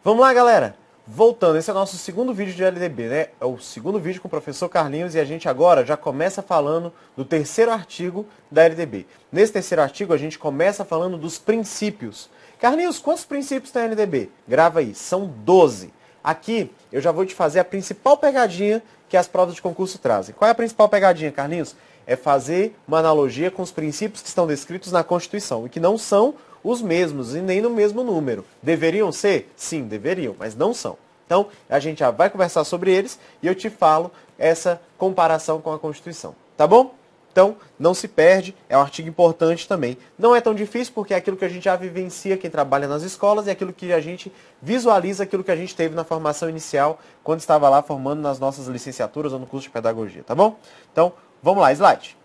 Vamos lá, galera! Voltando, esse é o nosso segundo vídeo de LDB, né? É o segundo vídeo com o professor Carlinhos e a gente agora já começa falando do terceiro artigo da LDB. Nesse terceiro artigo a gente começa falando dos princípios. Carlinhos, quantos princípios tem a LDB? Grava aí, são 12. Aqui eu já vou te fazer a principal pegadinha que as provas de concurso trazem. Qual é a principal pegadinha, Carlinhos? É fazer uma analogia com os princípios que estão descritos na Constituição e que não são os mesmos e nem no mesmo número. Deveriam ser? Sim, deveriam, mas não são. Então, a gente já vai conversar sobre eles e eu te falo essa comparação com a Constituição. Tá bom? Então, não se perde, é um artigo importante também. Não é tão difícil porque é aquilo que a gente já vivencia quem trabalha nas escolas e é aquilo que a gente visualiza, aquilo que a gente teve na formação inicial quando estava lá formando nas nossas licenciaturas ou no curso de pedagogia, tá bom? Então, vamos lá, slide.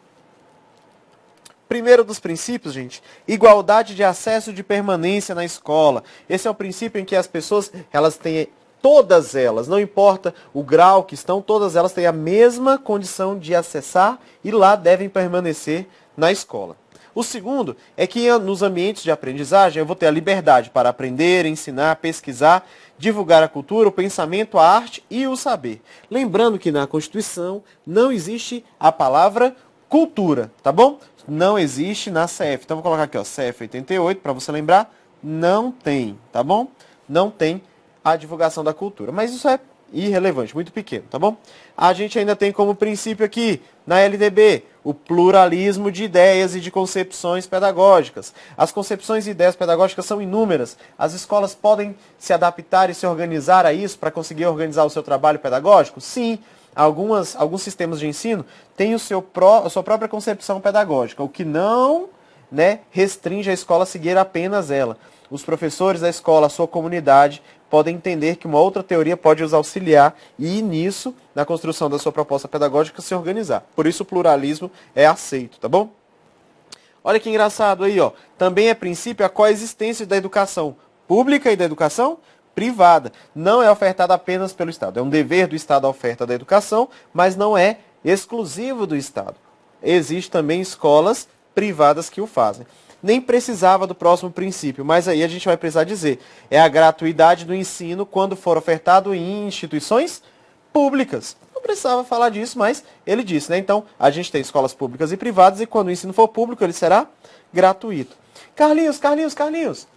Primeiro dos princípios, gente, igualdade de acesso de permanência na escola. Esse é o princípio em que as pessoas, elas têm, todas elas, não importa o grau que estão, todas elas têm a mesma condição de acessar e lá devem permanecer na escola. O segundo é que nos ambientes de aprendizagem eu vou ter a liberdade para aprender, ensinar, pesquisar, divulgar a cultura, o pensamento, a arte e o saber. Lembrando que na Constituição não existe a palavra cultura, tá bom? Não existe na CF. Então, vou colocar aqui, ó, CF 88, para você lembrar, não tem, tá bom? Não tem a divulgação da cultura. Mas isso é irrelevante, muito pequeno, tá bom? A gente ainda tem como princípio aqui, na LDB, o pluralismo de ideias e de concepções pedagógicas. As concepções e ideias pedagógicas são inúmeras. As escolas podem se adaptar e se organizar a isso para conseguir organizar o seu trabalho pedagógico? Sim. Alguns sistemas de ensino têm a sua própria concepção pedagógica, o que não, né, restringe a escola a seguir apenas ela. Os professores da escola, a sua comunidade, podem entender que uma outra teoria pode os auxiliar e, nisso, na construção da sua proposta pedagógica, se organizar. Por isso o pluralismo é aceito, tá bom? Olha que engraçado aí, ó. Também é princípio a coexistência da educação pública e da educação privada. Não é ofertada apenas pelo Estado. É um dever do Estado a oferta da educação, mas não é exclusivo do Estado. Existem também escolas privadas que o fazem. Nem precisava do próximo princípio, mas aí a gente vai precisar dizer. É a gratuidade do ensino quando for ofertado em instituições públicas. Não precisava falar disso, mas ele disse, né? Então, a gente tem escolas públicas e privadas e quando o ensino for público, ele será gratuito. Carlinhos.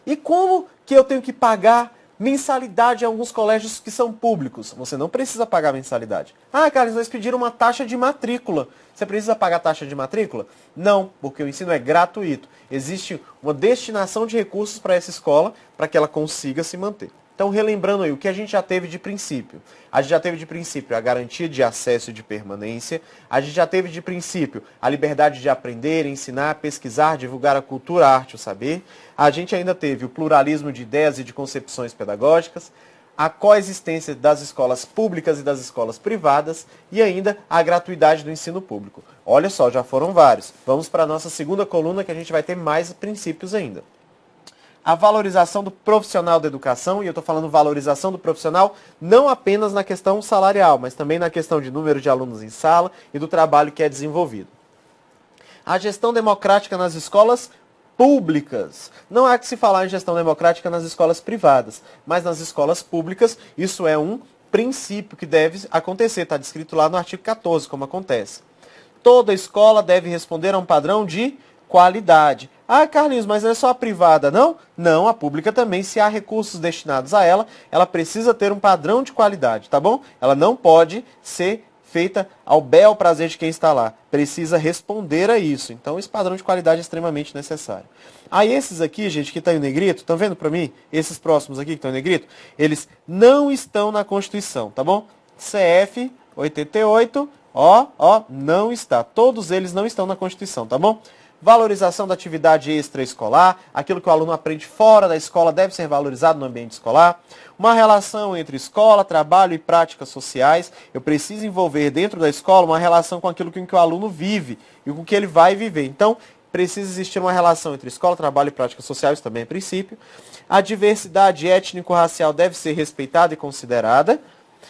E como que eu tenho que pagar mensalidade em alguns colégios que são públicos? Você não precisa pagar mensalidade. Ah, Carlos, eles pediram uma taxa de matrícula. Você precisa pagar taxa de matrícula? Não, porque o ensino é gratuito. Existe uma destinação de recursos para essa escola para que ela consiga se manter. Então, relembrando aí, o que a gente já teve de princípio? A gente já teve de princípio a garantia de acesso e de permanência. A gente já teve de princípio a liberdade de aprender, ensinar, pesquisar, divulgar a cultura, a arte, o saber. A gente ainda teve o pluralismo de ideias e de concepções pedagógicas, a coexistência das escolas públicas e das escolas privadas e ainda a gratuidade do ensino público. Olha só, já foram vários. Vamos para a nossa segunda coluna que a gente vai ter mais princípios ainda. A valorização do profissional da educação, e eu estou falando valorização do profissional não apenas na questão salarial, mas também na questão de número de alunos em sala e do trabalho que é desenvolvido. A gestão democrática nas escolas públicas. Não há que se falar em gestão democrática nas escolas privadas, mas nas escolas públicas isso é um princípio que deve acontecer, está descrito lá no artigo 14, como acontece. Toda escola deve responder a um padrão de qualidade. Ah, Carlinhos, mas é só a privada, não? Não, a pública também, se há recursos destinados a ela, ela precisa ter um padrão de qualidade, tá bom? Ela não pode ser feita ao bel prazer de quem está lá. Precisa responder a isso. Então, esse padrão de qualidade é extremamente necessário. Aí, esses aqui, gente, que estão em negrito, estão vendo para mim? Esses próximos aqui que estão em negrito, eles não estão na Constituição, tá bom? CF 88, não está. Todos eles não estão na Constituição, tá bom? Valorização da atividade extraescolar, aquilo que o aluno aprende fora da escola deve ser valorizado no ambiente escolar. Uma relação entre escola, trabalho e práticas sociais. Eu preciso envolver dentro da escola uma relação com aquilo que o aluno vive e com o que ele vai viver. Então, precisa existir uma relação entre escola, trabalho e práticas sociais, isso também é princípio. A diversidade étnico-racial deve ser respeitada e considerada.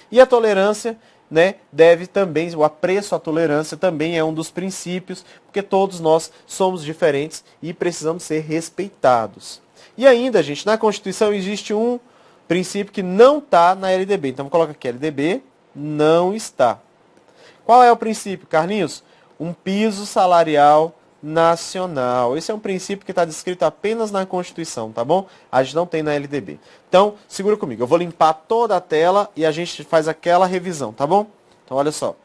E a tolerância, né, deve também, o apreço à tolerância também é um dos princípios, porque todos nós somos diferentes e precisamos ser respeitados. E ainda, gente, na Constituição existe um princípio que não está na LDB. Então, coloca aqui, LDB não está. Qual é o princípio, Carlinhos? Um piso salarial nacional. Esse é um princípio que está descrito apenas na Constituição, tá bom? A gente não tem na LDB. Então, segura comigo. Eu vou limpar toda a tela e a gente faz aquela revisão, tá bom? Então, olha só.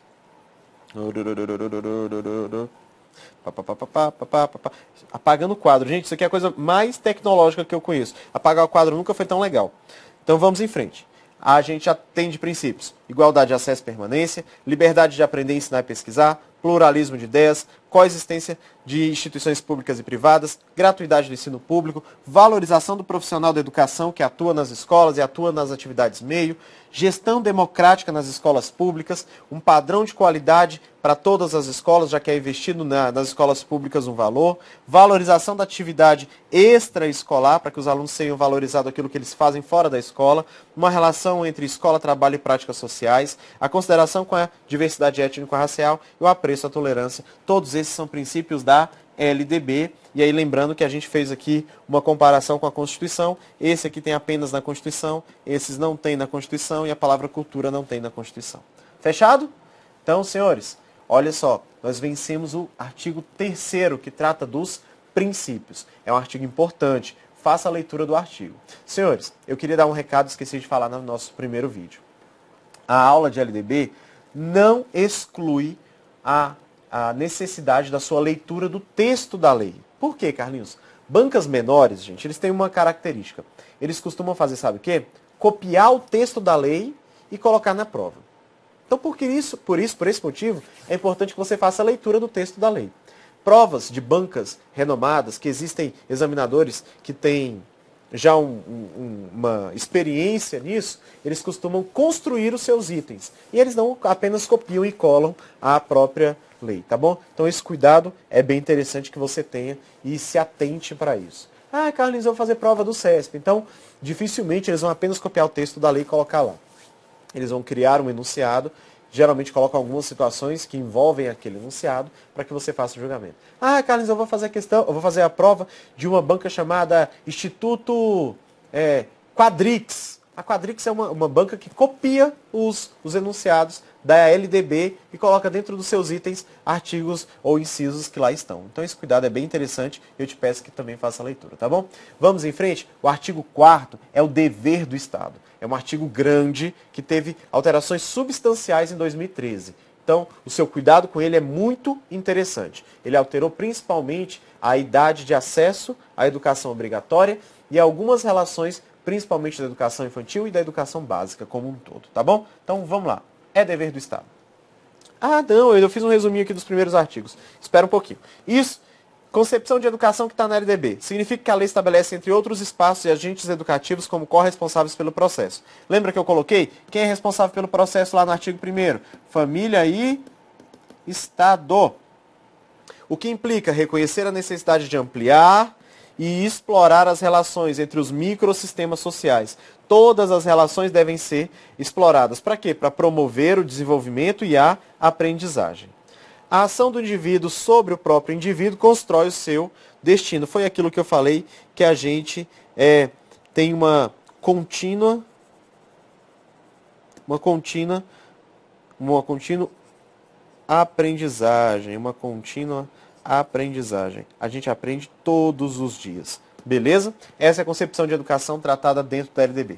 Apagando o quadro. Gente, isso aqui é a coisa mais tecnológica que eu conheço. Apagar o quadro nunca foi tão legal. Então, vamos em frente. A gente atende princípios: igualdade de acesso e permanência, liberdade de aprender, ensinar e pesquisar, pluralismo de ideias, coexistência de instituições públicas e privadas, gratuidade do ensino público, valorização do profissional da educação que atua nas escolas e atua nas atividades meio, gestão democrática nas escolas públicas, um padrão de qualidade para todas as escolas, já que é investido nas escolas públicas um valor, valorização da atividade extraescolar, para que os alunos tenham valorizado aquilo que eles fazem fora da escola, uma relação entre escola, trabalho e práticas sociais, a consideração com a diversidade étnico-racial e o apreço à tolerância. Todos esses são princípios da LDB. E aí lembrando que a gente fez aqui uma comparação com a Constituição. Esse aqui tem apenas na Constituição, esses não tem na Constituição e a palavra cultura não tem na Constituição. Fechado? Então, senhores, olha só, nós vencemos o artigo 3º, que trata dos princípios. É um artigo importante. Faça a leitura do artigo. Senhores, eu queria dar um recado, esqueci de falar no nosso primeiro vídeo. A aula de LDB não exclui a necessidade da sua leitura do texto da lei. Por quê, Carlinhos? Bancas menores, gente, eles têm uma característica. Eles costumam fazer, sabe o quê? Copiar o texto da lei e colocar na prova. Então, por esse motivo, é importante que você faça a leitura do texto da lei. Provas de bancas renomadas, que existem examinadores que têm já uma experiência nisso, eles costumam construir os seus itens. E eles não apenas copiam e colam a própria lei, tá bom? Então esse cuidado é bem interessante que você tenha e se atente para isso. Ah, Carlinhos, eu vou fazer prova do CESP. Então, dificilmente eles vão apenas copiar o texto da lei e colocar lá. Eles vão criar um enunciado, geralmente colocam algumas situações que envolvem aquele enunciado para que você faça o julgamento. Ah, Carlinhos, eu vou fazer a prova de uma banca chamada Instituto Quadrix. A Quadrix é uma banca que copia os enunciados da LDB e coloca dentro dos seus itens artigos ou incisos que lá estão. Então esse cuidado é bem interessante e eu te peço que também faça a leitura, tá bom? Vamos em frente? O artigo 4º é o dever do Estado. É um artigo grande que teve alterações substanciais em 2013. Então, o seu cuidado com ele é muito interessante. Ele alterou principalmente a idade de acesso à educação obrigatória e algumas relações, principalmente da educação infantil e da educação básica como um todo, tá bom? Então, vamos lá. É dever do Estado. Ah, não, eu fiz um resuminho aqui dos primeiros artigos. Espera um pouquinho. Isso, concepção de educação que está na LDB. Significa que a lei estabelece, entre outros espaços e agentes educativos, como corresponsáveis pelo processo. Lembra que eu coloquei? Quem é responsável pelo processo lá no artigo 1º? Família e Estado. O que implica reconhecer a necessidade de ampliar e explorar as relações entre os microsistemas sociais. Todas as relações devem ser exploradas. Para quê? Para promover o desenvolvimento e a aprendizagem. A ação do indivíduo sobre o próprio indivíduo constrói o seu destino. Foi aquilo que eu falei, que a gente tem uma contínua aprendizagem. A gente aprende todos os dias. Beleza? Essa é a concepção de educação tratada dentro da LDB.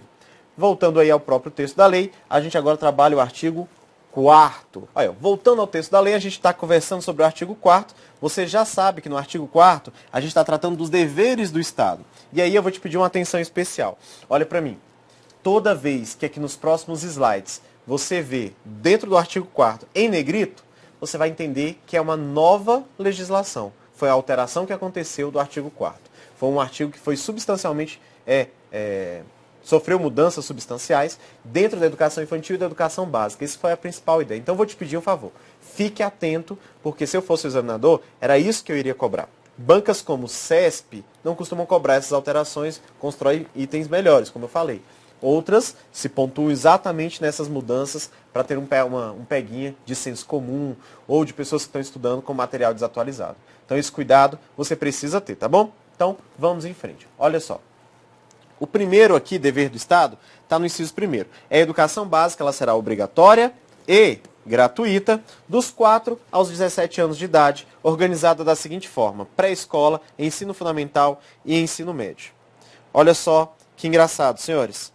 Voltando aí ao próprio texto da lei, a gente agora trabalha o artigo 4º. Olha, voltando ao texto da lei, a gente está conversando sobre o artigo 4º. Você já sabe que no artigo 4º a gente está tratando dos deveres do Estado. E aí eu vou te pedir uma atenção especial. Olha para mim. Toda vez que aqui nos próximos slides você vê dentro do artigo 4º em negrito, você vai entender que é uma nova legislação. Foi a alteração que aconteceu do artigo 4º. Foi um artigo que foi substancialmente sofreu mudanças substanciais dentro da educação infantil e da educação básica. Isso foi a principal ideia. Então, vou te pedir um favor. Fique atento, porque se eu fosse o examinador, era isso que eu iria cobrar. Bancas como o CESP não costumam cobrar essas alterações, constrói itens melhores, como eu falei. Outras se pontuam exatamente nessas mudanças para ter um peguinha de senso comum ou de pessoas que estão estudando com material desatualizado. Então, esse cuidado você precisa ter, tá bom? Então, vamos em frente. Olha só. O primeiro aqui, dever do Estado, está no inciso primeiro. A educação básica ela será obrigatória e gratuita dos 4 aos 17 anos de idade, organizada da seguinte forma: pré-escola, ensino fundamental e ensino médio. Olha só que engraçado, senhores.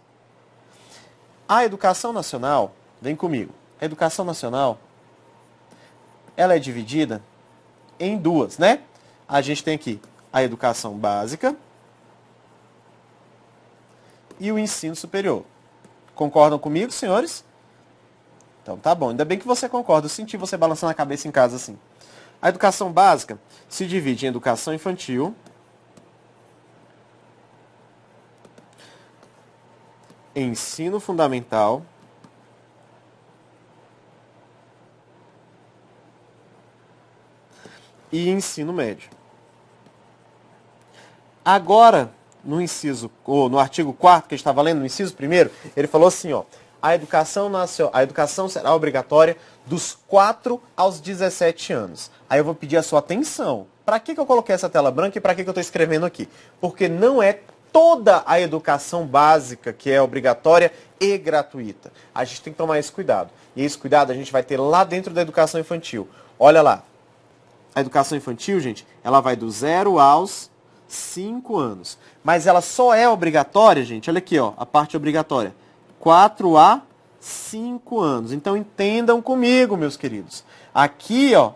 A educação nacional, vem comigo, a educação nacional, ela é dividida em duas, né? A gente tem aqui a educação básica e o ensino superior. Concordam comigo, senhores? Então tá bom, ainda bem que você concorda. Eu senti você balançando a cabeça em casa assim. A educação básica se divide em educação infantil, ensino fundamental e ensino médio. Agora, no inciso, ou no artigo 4º que a gente estava lendo, no inciso 1º, ele falou assim, ó: a educação será obrigatória dos 4 aos 17 anos. Aí eu vou pedir a sua atenção. Para que eu coloquei essa tela branca e para que eu estou escrevendo aqui? Porque não é toda a educação básica que é obrigatória e gratuita. A gente tem que tomar esse cuidado. E esse cuidado a gente vai ter lá dentro da educação infantil. Olha lá. A educação infantil, gente, ela vai do 0 aos 5 anos. Mas ela só é obrigatória, gente, olha aqui, ó, a parte obrigatória. 4 a 5 anos. Então entendam comigo, meus queridos. Aqui, ó,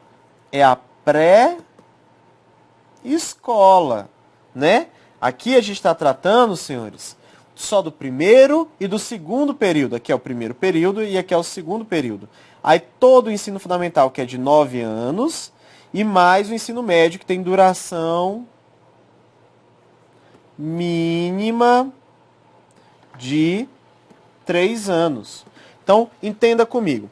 é a pré-escola, né? Aqui a gente está tratando, senhores, só do primeiro e do segundo período. Aqui é o primeiro período e aqui é o segundo período. Aí todo o ensino fundamental, que é de 9 anos, e mais o ensino médio, que tem duração mínima de 3 anos. Então, entenda comigo.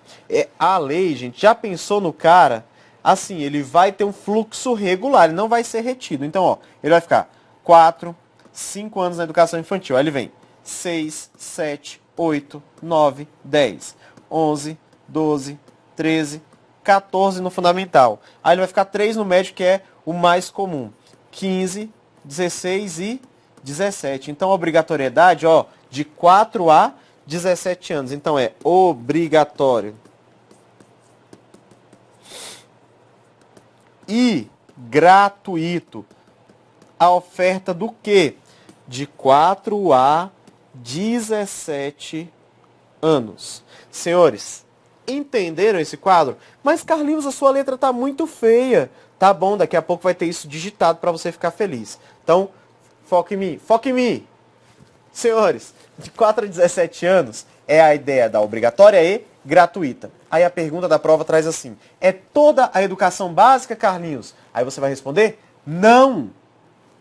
A lei, gente, já pensou no cara, assim, ele vai ter um fluxo regular, ele não vai ser retido. Então, ó, ele vai ficar 4, 5 anos na educação infantil. Aí ele vem 6, 7, 8, 9, 10, 11, 12, 13, 14 no fundamental. Aí ele vai ficar 3 no médio, que é o mais comum. 15, 16 e 17. Então, a obrigatoriedade, ó, de 4 a 17 anos. Então, é obrigatório e gratuito. A oferta do quê? De 4 a 17 anos. Senhores, entenderam esse quadro? Mas, Carlinhos, a sua letra tá muito feia. Tá bom, daqui a pouco vai ter isso digitado para você ficar feliz. Então, foca em mim. Foca em mim. Senhores, de 4 a 17 anos é a ideia da obrigatória e gratuita. Aí a pergunta da prova traz assim: é toda a educação básica, Carlinhos? Aí você vai responder: não.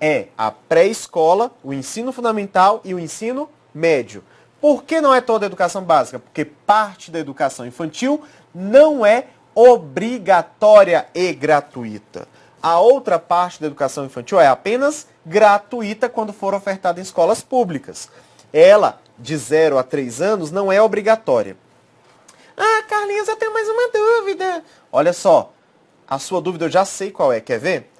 É a pré-escola, o ensino fundamental e o ensino médio. Por que não é toda a educação básica? Porque parte da educação infantil não é obrigatória e gratuita. A outra parte da educação infantil é apenas gratuita quando for ofertada em escolas públicas. Ela, de 0 a 3 anos, não é obrigatória. Ah, Carlinhos, eu tenho mais uma dúvida. Olha só, a sua dúvida eu já sei qual é, quer ver?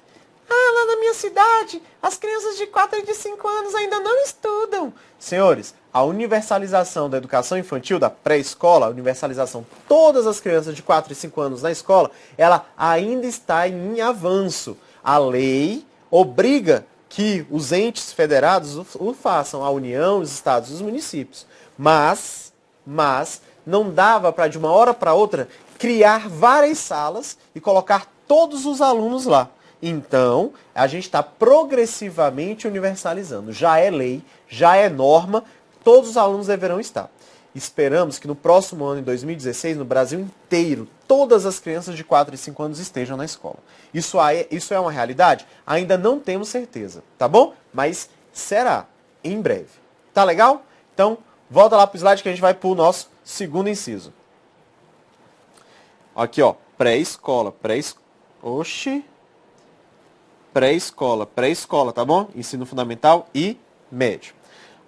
Ah, lá na minha cidade, as crianças de 4 e de 5 anos ainda não estudam. Senhores, a universalização da educação infantil, da pré-escola, a universalização, todas as crianças de 4 e 5 anos na escola, ela ainda está em avanço. A lei obriga que os entes federados o façam, a União, os estados e os municípios. Mas não dava para, de uma hora para outra, criar várias salas e colocar todos os alunos lá. Então, a gente está progressivamente universalizando. Já é lei, já é norma, todos os alunos deverão estar. Esperamos que no próximo ano, em 2016, no Brasil inteiro, todas as crianças de 4 e 5 anos estejam na escola. Isso é uma realidade? Ainda não temos certeza, tá bom? Mas será, em breve. Tá legal? Então, volta lá para o slide que a gente vai para o nosso segundo inciso. Aqui, ó, pré-escola, pré-escola, tá bom? Ensino fundamental e médio.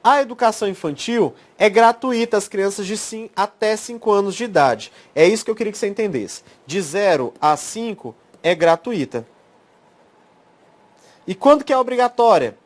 A educação infantil é gratuita às crianças de até 5 anos de idade. É isso que eu queria que você entendesse. De 0 a 5 é gratuita. E quando que é obrigatória?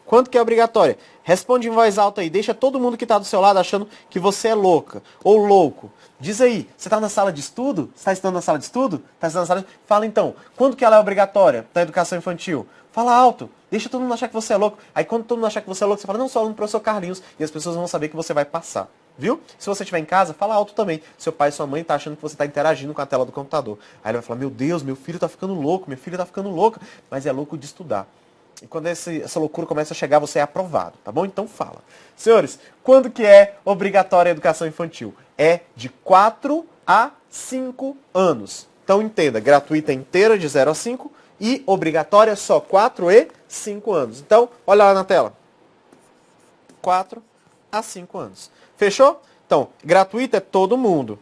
Quando que é obrigatória? Responde em voz alta aí. Deixa todo mundo que está do seu lado achando que você é louca ou louco. Diz aí, você está na sala de estudo? Você está estudando na sala de estudo? Tá estudando na sala de... Fala então, quando que ela é obrigatória na educação infantil? Fala alto. Deixa todo mundo achar que você é louco. Aí quando todo mundo achar que você é louco, você fala, não, sou aluno do professor Carlinhos. E as pessoas vão saber que você vai passar. Viu? Se você estiver em casa, fala alto também. Seu pai e sua mãe tá achando que você está interagindo com a tela do computador. Aí ele vai falar, meu Deus, meu filho está ficando louco, minha filha está ficando louca. Mas é louco de estudar. E quando essa loucura começa a chegar, você é aprovado, tá bom? Então fala. Senhores, quando que é obrigatória a educação infantil? É de 4 a 5 anos. Então entenda, gratuita inteira de 0 a 5 e obrigatória só 4 e 5 anos. Então, olha lá na tela. 4 a 5 anos. Fechou? Então, gratuita é todo mundo.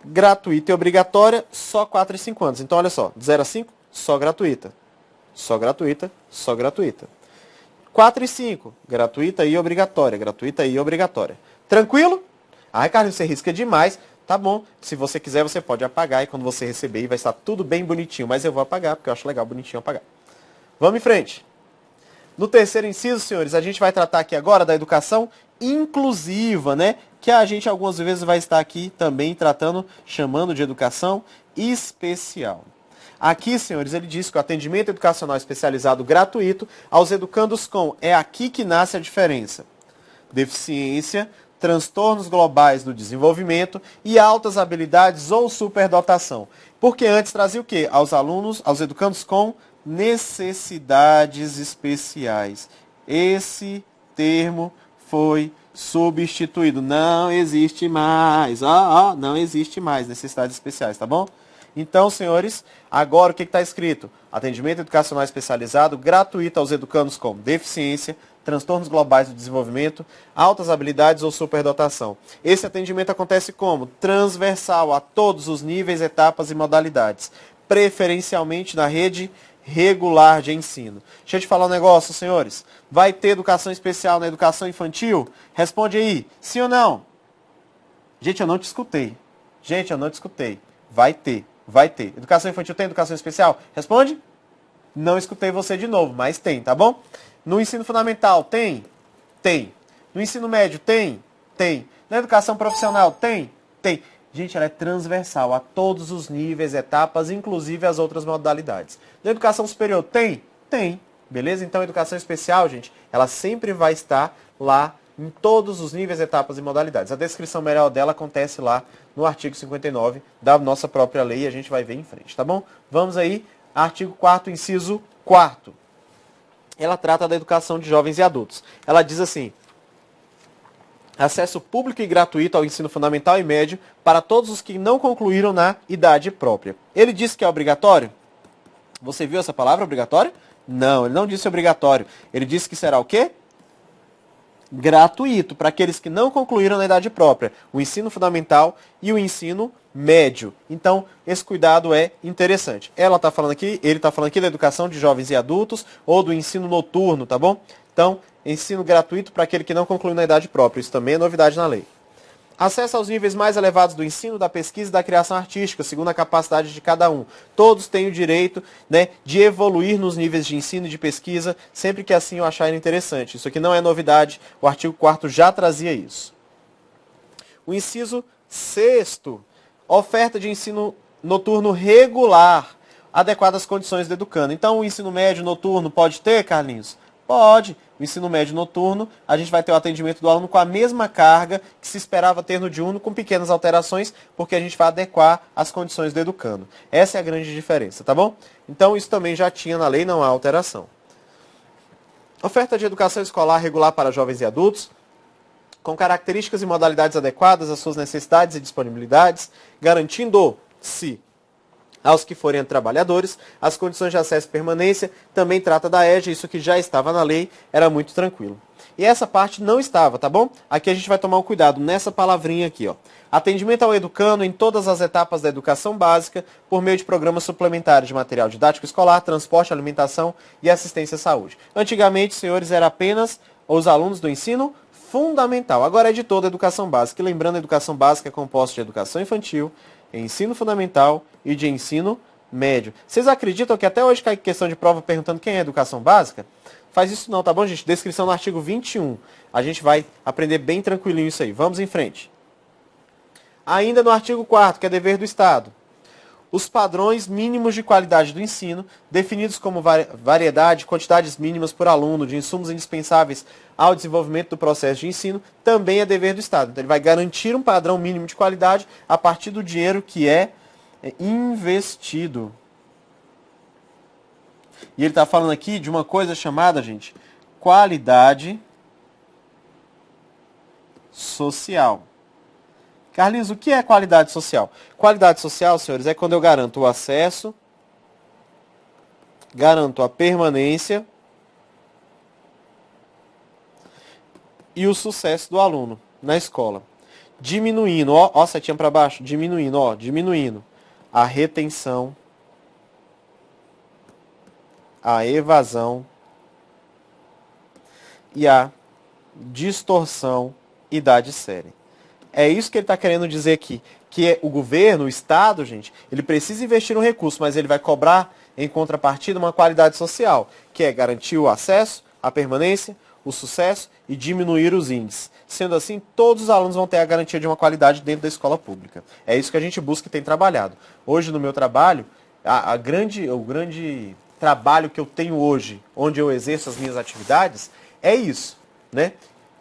Gratuita e obrigatória, só 4 e 5 anos. Então, olha só, de 0 a 5, só gratuita. Só gratuita, só gratuita. 4 e 5, gratuita e obrigatória, gratuita e obrigatória. Tranquilo? Ai, Carlos, você risca demais. Tá bom, se você quiser, você pode apagar e quando você receber vai estar tudo bem bonitinho. Mas eu vou apagar, porque eu acho legal, bonitinho apagar. Vamos em frente. No terceiro inciso, senhores, a gente vai tratar aqui agora da educação inclusiva, né? Que a gente algumas vezes vai estar aqui também tratando, chamando de educação especial. Aqui, senhores, ele diz que o atendimento educacional especializado gratuito aos educandos com, é aqui que nasce a diferença, deficiência, transtornos globais do desenvolvimento e altas habilidades ou superdotação. Porque antes trazia o quê? Aos alunos, aos educandos com necessidades especiais. Esse termo foi substituído. Não existe mais. Não existe mais necessidades especiais, tá bom? Então, senhores, agora o que está escrito? Atendimento educacional especializado gratuito aos educandos com deficiência, transtornos globais do desenvolvimento, altas habilidades ou superdotação. Esse atendimento acontece como? Transversal a todos os níveis, etapas e modalidades, preferencialmente na rede regular de ensino. Deixa eu te falar um negócio, senhores. Vai ter educação especial na educação infantil? Responde aí, sim ou não? Gente, eu não te escutei. Gente, eu não te escutei. Vai ter. Vai ter. Educação infantil tem educação especial? Responde. Não escutei você de novo, mas tem, tá bom? No ensino fundamental, tem? Tem. No ensino médio, tem? Tem. Na educação profissional, tem? Tem. Gente, ela é transversal a todos os níveis, etapas, inclusive as outras modalidades. Na educação superior, tem? Tem. Beleza? Então, a educação especial, gente, ela sempre vai estar lá em todos os níveis, etapas e modalidades. A descrição melhor dela acontece lá no artigo 59 da nossa própria lei e a gente vai ver em frente, tá bom? Vamos aí, artigo 4º, inciso 4º. Ela trata da educação de jovens e adultos. Ela diz assim: acesso público e gratuito ao ensino fundamental e médio para todos os que não concluíram na idade própria. Ele disse que é obrigatório? Você viu essa palavra, obrigatório? Não, ele não disse obrigatório. Ele disse que será o quê? Gratuito para aqueles que não concluíram na idade própria, o ensino fundamental e o ensino médio. Então, esse cuidado é interessante. Ela está falando aqui, ele está falando aqui da educação de jovens e adultos ou do ensino noturno, tá bom? Então, ensino gratuito para aquele que não concluiu na idade própria. Isso também é novidade na lei. Acesso aos níveis mais elevados do ensino, da pesquisa e da criação artística, segundo a capacidade de cada um. Todos têm o direito, né, de evoluir nos níveis de ensino e de pesquisa, sempre que assim o acharem interessante. Isso aqui não é novidade, o artigo 4º já trazia isso. O inciso 6º, oferta de ensino noturno regular, adequada às condições do educando. Então, o ensino médio noturno pode ter, Carlinhos? Pode. O ensino médio noturno, a gente vai ter o atendimento do aluno com a mesma carga que se esperava ter no diurno, com pequenas alterações, porque a gente vai adequar as condições do educando. Essa é a grande diferença, tá bom? Então, isso também já tinha na lei, não há alteração. Oferta de educação escolar regular para jovens e adultos, com características e modalidades adequadas às suas necessidades e disponibilidades, garantindo-se aos que forem trabalhadores, as condições de acesso e permanência, também trata da EJA, isso que já estava na lei, era muito tranquilo. E essa parte não estava, tá bom? Aqui a gente vai tomar um cuidado nessa palavrinha aqui, ó. Atendimento ao educando em todas as etapas da educação básica, por meio de programas suplementares de material didático escolar, transporte, alimentação e assistência à saúde. Antigamente, senhores, era apenas os alunos do ensino fundamental. Agora é de toda a educação básica. E lembrando, a educação básica é composta de educação infantil, ensino fundamental e de ensino médio. Vocês acreditam que até hoje cai questão de prova perguntando quem é educação básica? Faz isso não, tá bom, gente? Descrição no artigo 21. A gente vai aprender bem tranquilinho isso aí. Vamos em frente. Ainda no artigo 4º, que é dever do Estado. Os padrões mínimos de qualidade do ensino, definidos como variedade, quantidades mínimas por aluno de insumos indispensáveis ao desenvolvimento do processo de ensino, também é dever do Estado. Então, ele vai garantir um padrão mínimo de qualidade a partir do dinheiro que é investido. E ele está falando aqui de uma coisa chamada, gente, qualidade social. Carlinhos, o que é qualidade social? Qualidade social, senhores, é quando eu garanto o acesso, garanto a permanência e o sucesso do aluno na escola. Diminuindo, ó setinha para baixo, diminuindo a retenção, a evasão e a distorção idade série. É isso que ele está querendo dizer aqui, que é o governo, o Estado, gente, ele precisa investir um recurso, mas ele vai cobrar em contrapartida uma qualidade social, que é garantir o acesso, a permanência, o sucesso e diminuir os índices. Sendo assim, todos os alunos vão ter a garantia de uma qualidade dentro da escola pública. É isso que a gente busca e tem trabalhado. Hoje, no meu trabalho, o grande trabalho que eu tenho hoje, onde eu exerço as minhas atividades, é isso, né?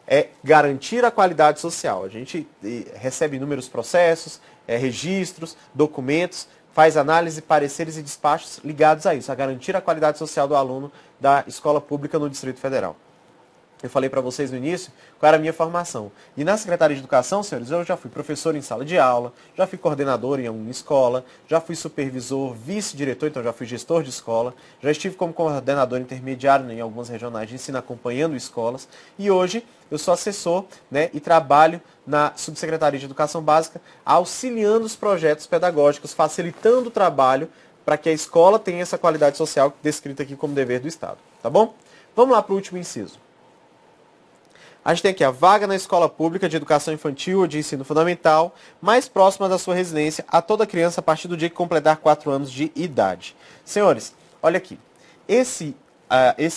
É garantir a qualidade social. A gente recebe inúmeros processos, registros, documentos, faz análise, pareceres e despachos ligados a isso, a garantir a qualidade social do aluno da escola pública no Distrito Federal. Eu falei para vocês no início qual era a minha formação. E na Secretaria de Educação, senhores, eu já fui professor em sala de aula, já fui coordenador em uma escola, já fui supervisor, vice-diretor, então já fui gestor de escola, já estive como coordenador intermediário em algumas regionais de ensino acompanhando escolas, e hoje eu sou assessor, né, e trabalho na Subsecretaria de Educação Básica, auxiliando os projetos pedagógicos, facilitando o trabalho para que a escola tenha essa qualidade social descrita aqui como dever do Estado. Tá bom? Vamos lá para o último inciso. A gente tem aqui a vaga na escola pública de educação infantil ou de ensino fundamental, mais próxima da sua residência, a toda criança a partir do dia que completar 4 anos de idade. Senhores, olha aqui. Esse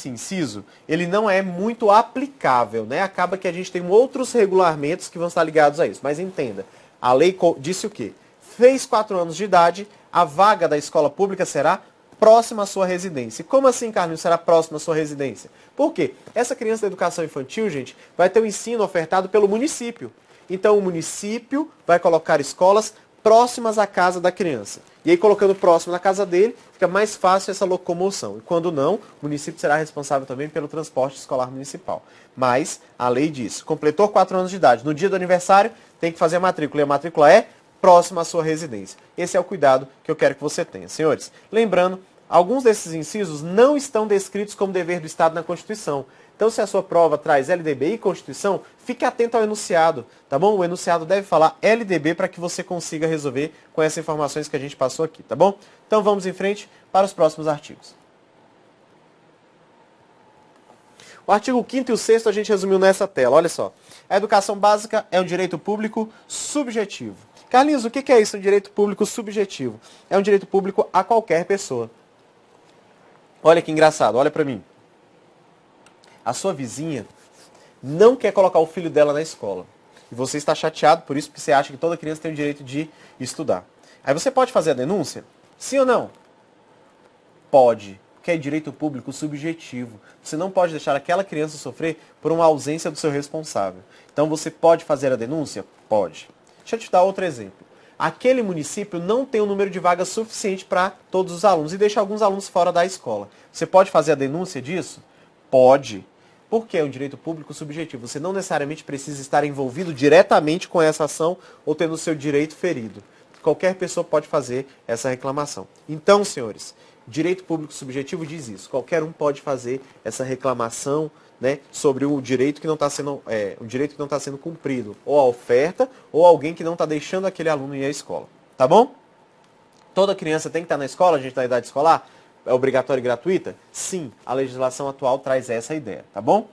inciso, ele não é muito aplicável, né? Acaba que a gente tem outros regulamentos que vão estar ligados a isso. Mas entenda, a lei disse o quê? Fez 4 anos de idade, a vaga da escola pública será próxima à sua residência. Como assim, Carlinhos, será próxima à sua residência? Por quê? Essa criança da educação infantil, gente, vai ter o ensino ofertado pelo município. Então, o município vai colocar escolas próximas à casa da criança. E aí, colocando próximo da casa dele, fica mais fácil essa locomoção. E quando não, o município será responsável também pelo transporte escolar municipal. Mas, a lei diz, completou 4 anos de idade, no dia do aniversário, tem que fazer a matrícula. E a matrícula é próximo à sua residência. Esse é o cuidado que eu quero que você tenha. Senhores, lembrando, alguns desses incisos não estão descritos como dever do Estado na Constituição. Então, se a sua prova traz LDB e Constituição, fique atento ao enunciado, tá bom? O enunciado deve falar LDB para que você consiga resolver com essas informações que a gente passou aqui, tá bom? Então, vamos em frente para os próximos artigos. O artigo 5º e o 6º a gente resumiu nessa tela, olha só. A educação básica é um direito público subjetivo. Carlinhos, o que é isso, um direito público subjetivo? É um direito público a qualquer pessoa. Olha que engraçado, olha para mim. A sua vizinha não quer colocar o filho dela na escola. E você está chateado por isso, porque você acha que toda criança tem o direito de estudar. Aí você pode fazer a denúncia? Sim ou não? Pode, porque é direito público subjetivo. Você não pode deixar aquela criança sofrer por uma ausência do seu responsável. Então você pode fazer a denúncia? Pode. Deixa eu te dar outro exemplo. Aquele município não tem um número de vagas suficiente para todos os alunos e deixa alguns alunos fora da escola. Você pode fazer a denúncia disso? Pode. Porque é um direito público subjetivo. Você não necessariamente precisa estar envolvido diretamente com essa ação ou tendo o seu direito ferido. Qualquer pessoa pode fazer essa reclamação. Então, senhores, direito público subjetivo diz isso. Qualquer um pode fazer essa reclamação, né, sobre o direito que não está sendo cumprido, ou a oferta, ou alguém que não está deixando aquele aluno ir à escola. Tá bom? Toda criança tem que estar na escola, gente, na idade escolar? É obrigatória e gratuita? Sim, a legislação atual traz essa ideia, tá bom?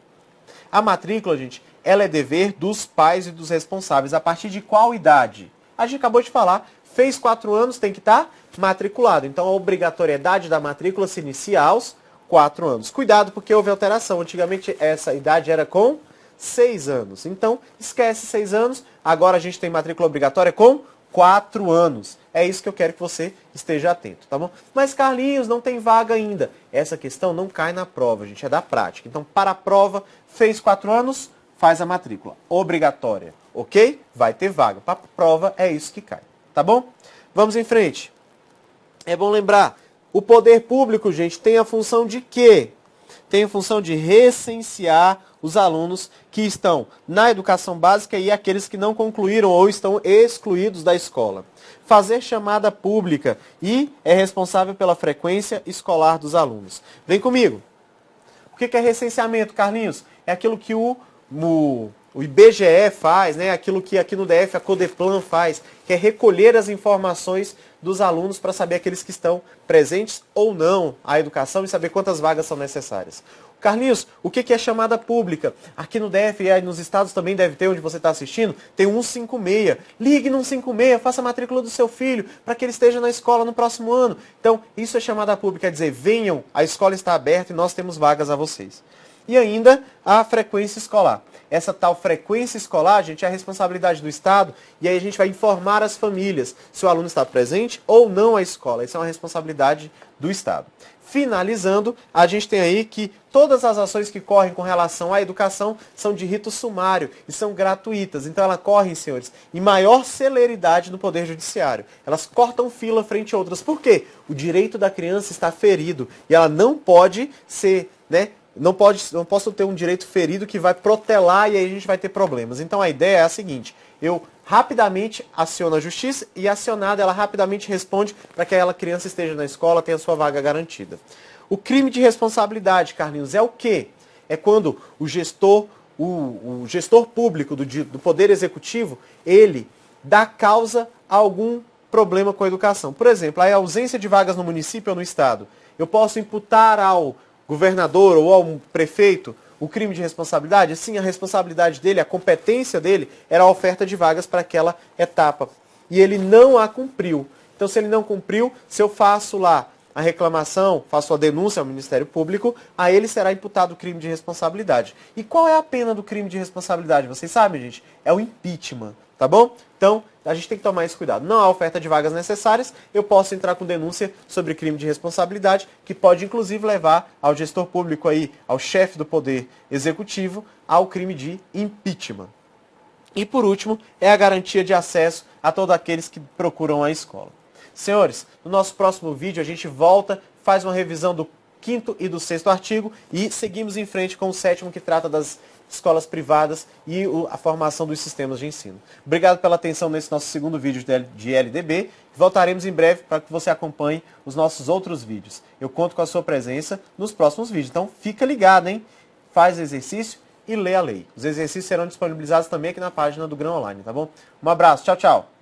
A matrícula, gente, ela é dever dos pais e dos responsáveis. A partir de qual idade? A gente acabou de falar, fez 4 anos, tem que estar matriculado. Então a obrigatoriedade da matrícula se inicia aos 4 anos. Cuidado porque houve alteração. Antigamente essa idade era com 6 anos. Então esquece 6 anos, agora a gente tem matrícula obrigatória com 4 anos. É isso que eu quero que você esteja atento, tá bom? Mas Carlinhos, não tem vaga ainda. Essa questão não cai na prova, gente, é da prática. Então, para a prova, fez 4 anos, faz a matrícula obrigatória, ok? Vai ter vaga. Para a prova, é isso que cai, tá bom? Vamos em frente. É bom lembrar, o poder público, gente, tem a função de quê? Tem a função de recensear os alunos que estão na educação básica e aqueles que não concluíram ou estão excluídos da escola. Fazer chamada pública e é responsável pela frequência escolar dos alunos. Vem comigo. O que é recenseamento, Carlinhos? É aquilo que o IBGE faz, né? Aquilo que aqui no DF a Codeplan faz, que é recolher as informações dos alunos para saber aqueles que estão presentes ou não à educação e saber quantas vagas são necessárias. Carlinhos, o que é chamada pública? Aqui no DF e aí nos estados também deve ter, onde você está assistindo, tem um 156. Ligue no 156, faça a matrícula do seu filho para que ele esteja na escola no próximo ano. Então, isso é chamada pública, quer dizer, venham, a escola está aberta e nós temos vagas a vocês. E ainda a frequência escolar. Essa tal frequência escolar, gente, é a responsabilidade do Estado e aí a gente vai informar as famílias se o aluno está presente ou não à escola. Isso é uma responsabilidade do Estado. Finalizando, a gente tem aí que todas as ações que correm com relação à educação são de rito sumário e são gratuitas. Então elas correm, senhores, em maior celeridade no Poder Judiciário. Elas cortam fila frente a outras. Por quê? O direito da criança está ferido e ela não pode ser, né? Não posso ter um direito ferido que vai protelar e aí a gente vai ter problemas. Então a ideia é a seguinte, eu rapidamente aciono a justiça e acionada ela rapidamente responde para que aquela criança esteja na escola, tenha sua vaga garantida. O crime de responsabilidade, Carlinhos, é o quê? É quando o gestor público do Poder Executivo, ele dá causa a algum problema com a educação. Por exemplo, a ausência de vagas no município ou no estado. Eu posso imputar ao governador ou ao prefeito o crime de responsabilidade? Sim, a responsabilidade dele, a competência dele era a oferta de vagas para aquela etapa. E ele não a cumpriu. Então, se ele não cumpriu, se eu faço lá a reclamação, faço a denúncia ao Ministério Público, a ele será imputado o crime de responsabilidade. E qual é a pena do crime de responsabilidade? Vocês sabem, gente? É o impeachment, tá bom? Então, a gente tem que tomar esse cuidado. Não há oferta de vagas necessárias, eu posso entrar com denúncia sobre crime de responsabilidade, que pode inclusive levar ao gestor público aí, ao chefe do Poder Executivo, ao crime de impeachment. E por último, é a garantia de acesso a todos aqueles que procuram a escola. Senhores, no nosso próximo vídeo a gente volta, faz uma revisão do 5º e do 6º artigo e seguimos em frente com o 7º, que trata das escolas privadas e a formação dos sistemas de ensino. Obrigado pela atenção nesse nosso segundo vídeo de LDB. Voltaremos em breve para que você acompanhe os nossos outros vídeos. Eu conto com a sua presença nos próximos vídeos. Então fica ligado, hein? Faz exercício e lê a lei. Os exercícios serão disponibilizados também aqui na página do Grão Online, tá bom? Um abraço, tchau, tchau!